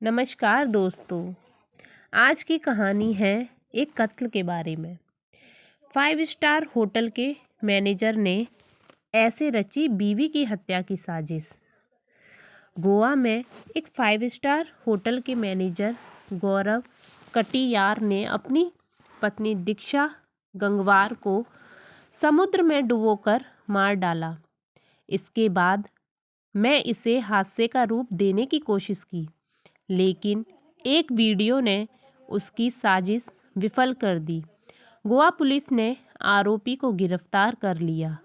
नमस्कार दोस्तों। आज की कहानी है एक कत्ल के बारे में। 5 स्टार होटल के मैनेजर ने ऐसे रची बीवी की हत्या की साजिश। गोवा में एक 5 स्टार होटल के मैनेजर गौरव कटियार ने अपनी पत्नी दीक्षा गंगवार को समुद्र में डुबोकर मार डाला। इसके बाद मैं इसे हादसे का रूप देने की कोशिश की, लेकिन एक वीडियो ने उसकी साजिश विफल कर दी। गोवा पुलिस ने आरोपी को गिरफ्तार कर लिया।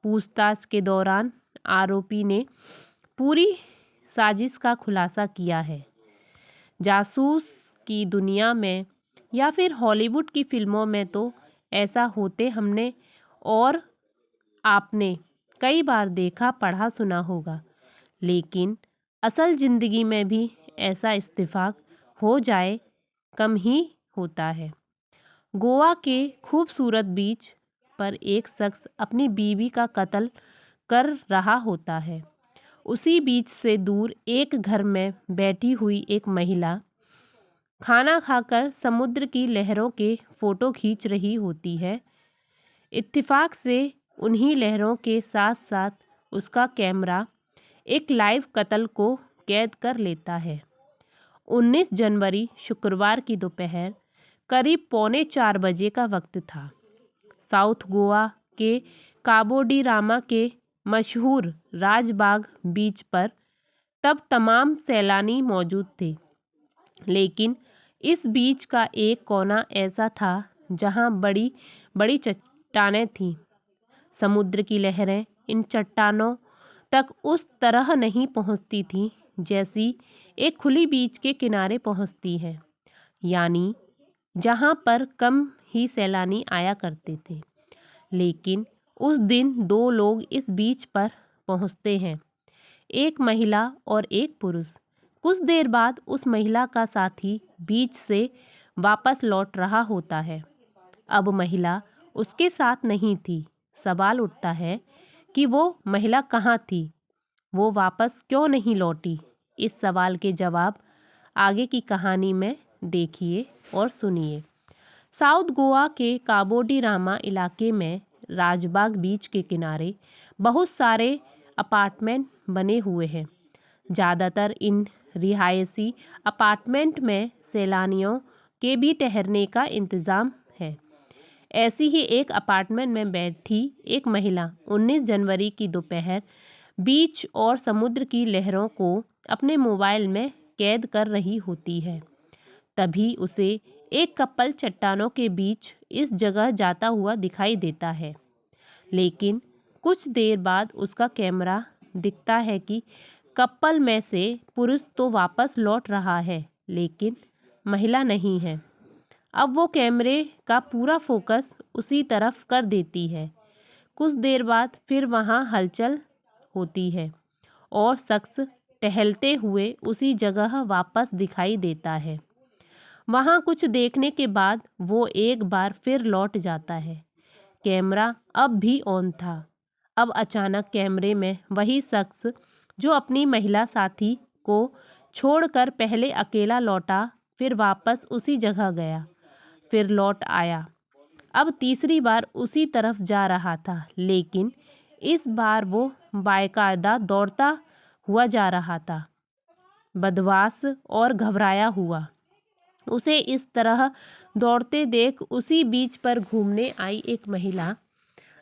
पूछताछ के दौरान आरोपी ने पूरी साजिश का खुलासा किया है। जासूस की दुनिया में या फिर हॉलीवुड की फिल्मों में तो ऐसा होते हमने और आपने कई बार देखा पढ़ा सुना होगा, लेकिन असल ज़िंदगी में भी ऐसा इत्तेफाक हो जाए कम ही होता है। गोवा के खूबसूरत बीच पर एक शख्स अपनी बीवी का कत्ल कर रहा होता है। उसी बीच से दूर एक घर में बैठी हुई एक महिला खाना खाकर समुद्र की लहरों के फ़ोटो खींच रही होती है। इत्तेफाक से उन्हीं लहरों के साथ साथ उसका कैमरा एक लाइव कत्ल को कैद कर लेता है। 19 जनवरी शुक्रवार की दोपहर करीब 3:45 बजे का वक्त था। साउथ गोवा के काबो डी रामा के मशहूर राजबाग बीच पर तब तमाम सैलानी मौजूद थे, लेकिन इस बीच का एक कोना ऐसा था जहां बड़ी बड़ी चट्टानें थीं। समुद्र की लहरें इन चट्टानों तक उस तरह नहीं पहुंचती थीं जैसी एक खुली बीच के किनारे पहुंचती है, यानी जहां पर कम ही सैलानी आया करते थे। लेकिन उस दिन 2 लोग इस बीच पर पहुंचते हैं, एक महिला और एक पुरुष। कुछ देर बाद उस महिला का साथी बीच से वापस लौट रहा होता है। अब महिला उसके साथ नहीं थी। सवाल उठता है कि वो महिला कहाँ थी, वो वापस क्यों नहीं लौटी। इस सवाल के जवाब आगे की कहानी में देखिए और सुनिए। साउथ गोवा के काबो डी रामा इलाके में राजबाग बीच के किनारे बहुत सारे अपार्टमेंट बने हुए हैं। ज़्यादातर इन रिहायशी अपार्टमेंट में सैलानियों के भी ठहरने का इंतज़ाम है। ऐसी ही एक अपार्टमेंट में बैठी एक महिला 19 जनवरी की दोपहर बीच और समुद्र की लहरों को अपने मोबाइल में कैद कर रही होती है। तभी उसे एक कपल चट्टानों के बीच इस जगह जाता हुआ दिखाई देता है, लेकिन कुछ देर बाद उसका कैमरा दिखता है कि कपल में से पुरुष तो वापस लौट रहा है, लेकिन महिला नहीं है। अब वो कैमरे का पूरा फोकस उसी तरफ कर देती है। कुछ देर बाद फिर वहाँ हलचल होती है और शख्स टहलते हुए उसी जगह वापस दिखाई देता है। वहाँ कुछ देखने के बाद वो एक बार फिर लौट जाता है। कैमरा अब भी ऑन था। अब अचानक कैमरे में वही शख्स जो अपनी महिला साथी को छोड़कर पहले अकेला लौटा, फिर वापस उसी जगह गया, फिर लौट आया। अब तीसरी बार उसी तरफ जा रहा था, लेकिन इस बार वो बाकायदा दौड़ता हुआ जा रहा था, बदमाश और घबराया हुआ। उसे इस तरह दौड़ते देख उसी बीच पर घूमने आई एक महिला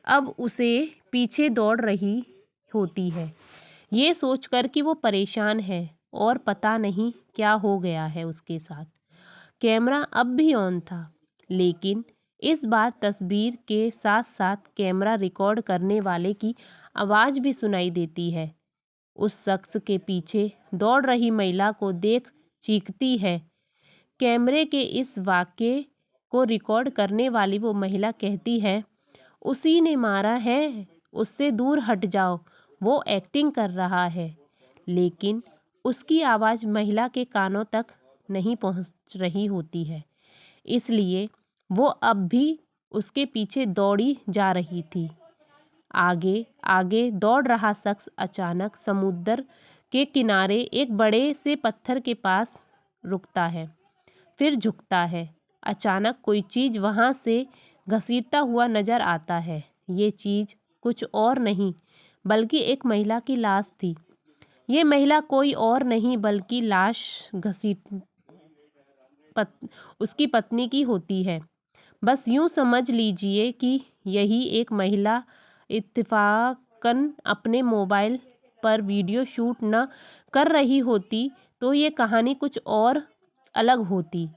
अब उसे पीछे दौड़ रही होती है, ये सोचकर कि वो परेशान है और पता नहीं क्या हो गया है उसके साथ। कैमरा अब भी ऑन था, लेकिन इस बार तस्वीर के साथ साथ कैमरा रिकॉर्ड करने वाले की आवाज़ भी सुनाई देती है। उस शख्स के पीछे दौड़ रही महिला को देख चीखती है। कैमरे के इस वाक़ये को रिकॉर्ड करने वाली वो महिला कहती है, उसी ने मारा है, उससे दूर हट जाओ, वो एक्टिंग कर रहा है। लेकिन उसकी आवाज़ महिला के कानों तक नहीं पहुंच रही होती है, इसलिए वो अब भी उसके पीछे दौड़ी जा रही थी। आगे आगे दौड़ रहा शख्स अचानक समुद्र के किनारे एक बड़े से पत्थर के पास रुकता है, फिर झुकता है। अचानक कोई चीज़ वहाँ से घसीटता हुआ नजर आता है। ये चीज़ कुछ और नहीं बल्कि एक महिला की लाश थी। ये महिला कोई और नहीं बल्कि लाश उसकी पत्नी की होती है। बस यूँ समझ लीजिए कि यही एक महिला इत्तेफाकन अपने मोबाइल पर वीडियो शूट न कर रही होती तो ये कहानी कुछ और अलग होती।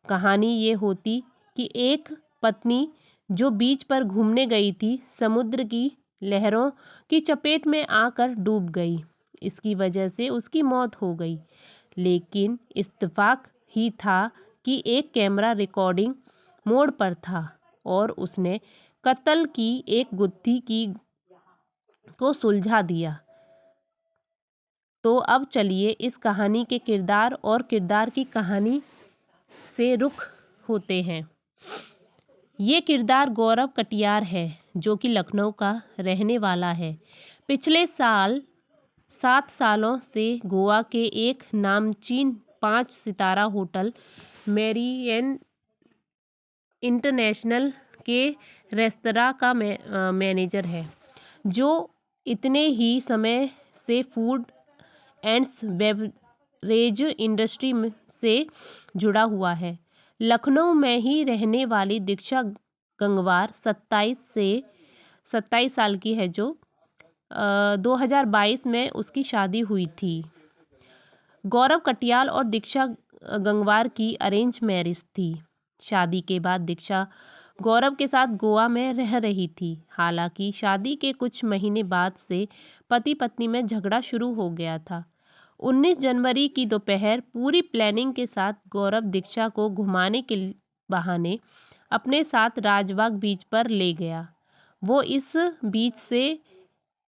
कहानी ये होती कि एक पत्नी जो बीच पर घूमने गई थी, समुद्र की लहरों की चपेट में आकर डूब गई। इसकी वजह से उसकी मौत हो गई। लेकिन इत्तेफाक ही था कि एक कैमरा रिकॉर्डिंग मोड पर था और उसने कत्ल की एक गुत्थी को सुलझा दिया। तो अब चलिए इस कहानी के किरदार और किरदार की कहानी से रुख होते हैं। ये किरदार गौरव कटियार है, जो कि लखनऊ का रहने वाला है। पिछले साल 7 सालों से गोवा के एक नामचीन 5 सितारा होटल मेरियट इंटरनेशनल के रेस्तरां का मैनेजर है, जो इतने ही समय से फूड एंड बेवरेज इंडस्ट्री से जुड़ा हुआ है। लखनऊ में ही रहने वाली दीक्षा गंगवार 27 साल की है, जो 2022 में उसकी शादी हुई थी। गौरव कटियाल और दीक्षा गंगवार की अरेंज मैरिज थी। शादी के बाद दीक्षा गौरव के साथ गोवा में रह रही थी। हालांकि शादी के कुछ महीने बाद से पति पत्नी में झगड़ा शुरू हो गया था। 19 जनवरी की दोपहर पूरी प्लानिंग के साथ गौरव दीक्षा को घुमाने के बहाने अपने साथ राजबाग बीच पर ले गया। वो इस बीच से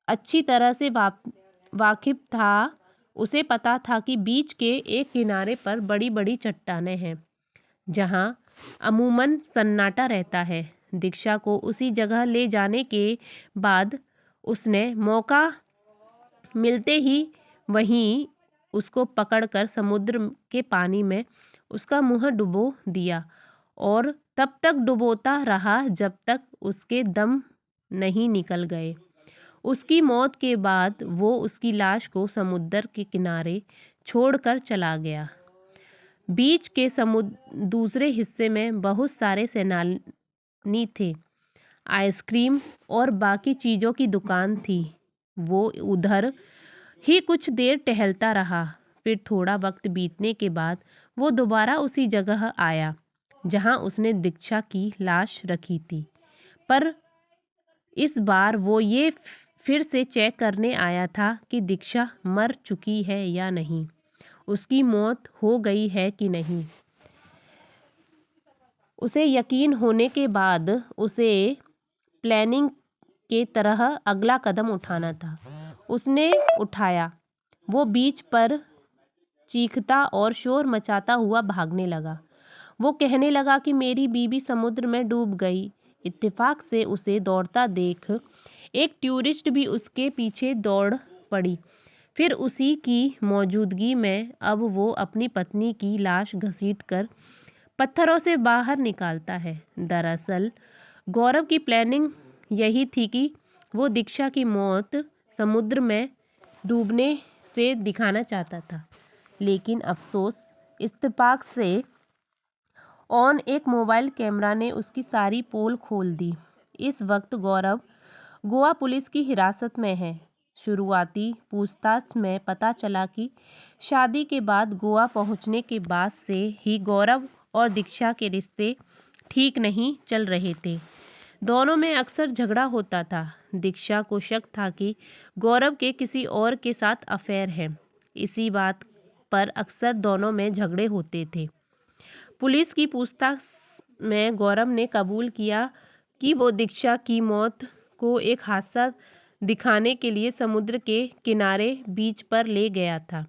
अच्छी तरह से वाकिफ था। उसे पता था कि बीच के एक किनारे पर बड़ी बड़ी चट्टानें हैं, जहां अमूमन सन्नाटा रहता है। दीक्षा को उसी जगह ले जाने के बाद उसने मौका मिलते ही वहीं उसको पकड़कर समुद्र के पानी में उसका मुंह डुबो दिया और तब तक डुबोता रहा जब तक उसके दम नहीं निकल गए। उसकी मौत के बाद वो उसकी लाश को समुद्र के किनारे छोड़कर चला गया। बीच के दूसरे हिस्से में बहुत सारे सैलानी थे। आइसक्रीम और बाकी चीज़ों की दुकान थी। वो उधर ही कुछ देर टहलता रहा। फिर थोड़ा वक्त बीतने के बाद वो दोबारा उसी जगह आया जहां उसने दीक्षा की लाश रखी थी। पर इस बार वो ये फिर से चेक करने आया था कि दीक्षा मर चुकी है या नहीं, उसकी मौत हो गई है कि नहीं। उसे यकीन होने के बाद उसे प्लानिंग के तरह अगला कदम उठाना था। उसने उठाया। वो बीच पर चीखता और शोर मचाता हुआ भागने लगा। वो कहने लगा कि मेरी बीवी समुद्र में डूब गई। इत्तेफाक से उसे दौड़ता देख एक टूरिस्ट भी उसके पीछे दौड़ पड़ी। फिर उसी की मौजूदगी में अब वो अपनी पत्नी की लाश घसीटकर पत्थरों से बाहर निकालता है। दरअसल गौरव की प्लानिंग यही थी कि वो दीक्षा की मौत समुद्र में डूबने से दिखाना चाहता था। लेकिन अफसोस, इत्तेफाक से ऑन एक मोबाइल कैमरा ने उसकी सारी पोल खोल दी। इस वक्त गौरव गोवा पुलिस की हिरासत में है। शुरुआती पूछताछ में पता चला कि शादी के बाद गोवा पहुंचने के बाद से ही गौरव और दीक्षा के रिश्ते ठीक नहीं चल रहे थे। दोनों में अक्सर झगड़ा होता था। दीक्षा को शक था कि गौरव के किसी और के साथ अफेयर है। इसी बात पर अक्सर दोनों में झगड़े होते थे। पुलिस की पूछताछ में गौरव ने कबूल किया कि वो दीक्षा की मौत को एक हादसा दिखाने के लिए समुद्र के किनारे बीच पर ले गया था।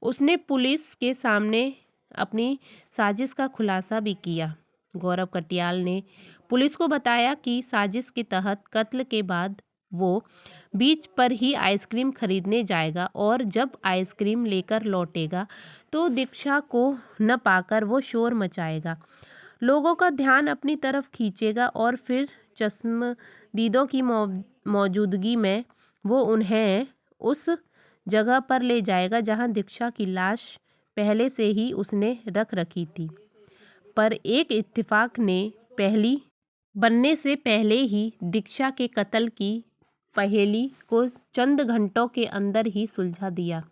उसने पुलिस के सामने अपनी साजिश का खुलासा भी किया। गौरव कटियाल ने पुलिस को बताया कि साजिश के तहत कत्ल के बाद वो बीच पर ही आइसक्रीम खरीदने जाएगा और जब आइसक्रीम लेकर लौटेगा तो दीक्षा को न पाकर वो शोर मचाएगा, लोगों का ध्यान अपनी तरफ खींचेगा और फिर चश्मदीदों की मौजूदगी में वो उन्हें उस जगह पर ले जाएगा जहां दीक्षा की लाश पहले से ही उसने रख रखी थी। पर एक इत्तेफाक ने पहली बनने से पहले ही दीक्षा के कत्ल की पहेली को चंद घंटों के अंदर ही सुलझा दिया।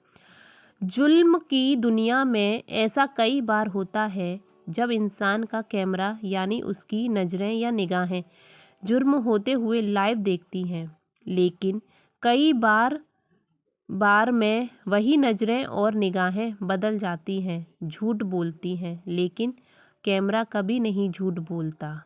जुल्म की दुनिया में ऐसा कई बार होता है जब इंसान का कैमरा यानी उसकी नज़रें या निगाहें जुर्म होते हुए लाइव देखती हैं, लेकिन कई बार में वही नज़रें और निगाहें बदल जाती हैं, झूठ बोलती हैं, लेकिन कैमरा कभी नहीं झूठ बोलता।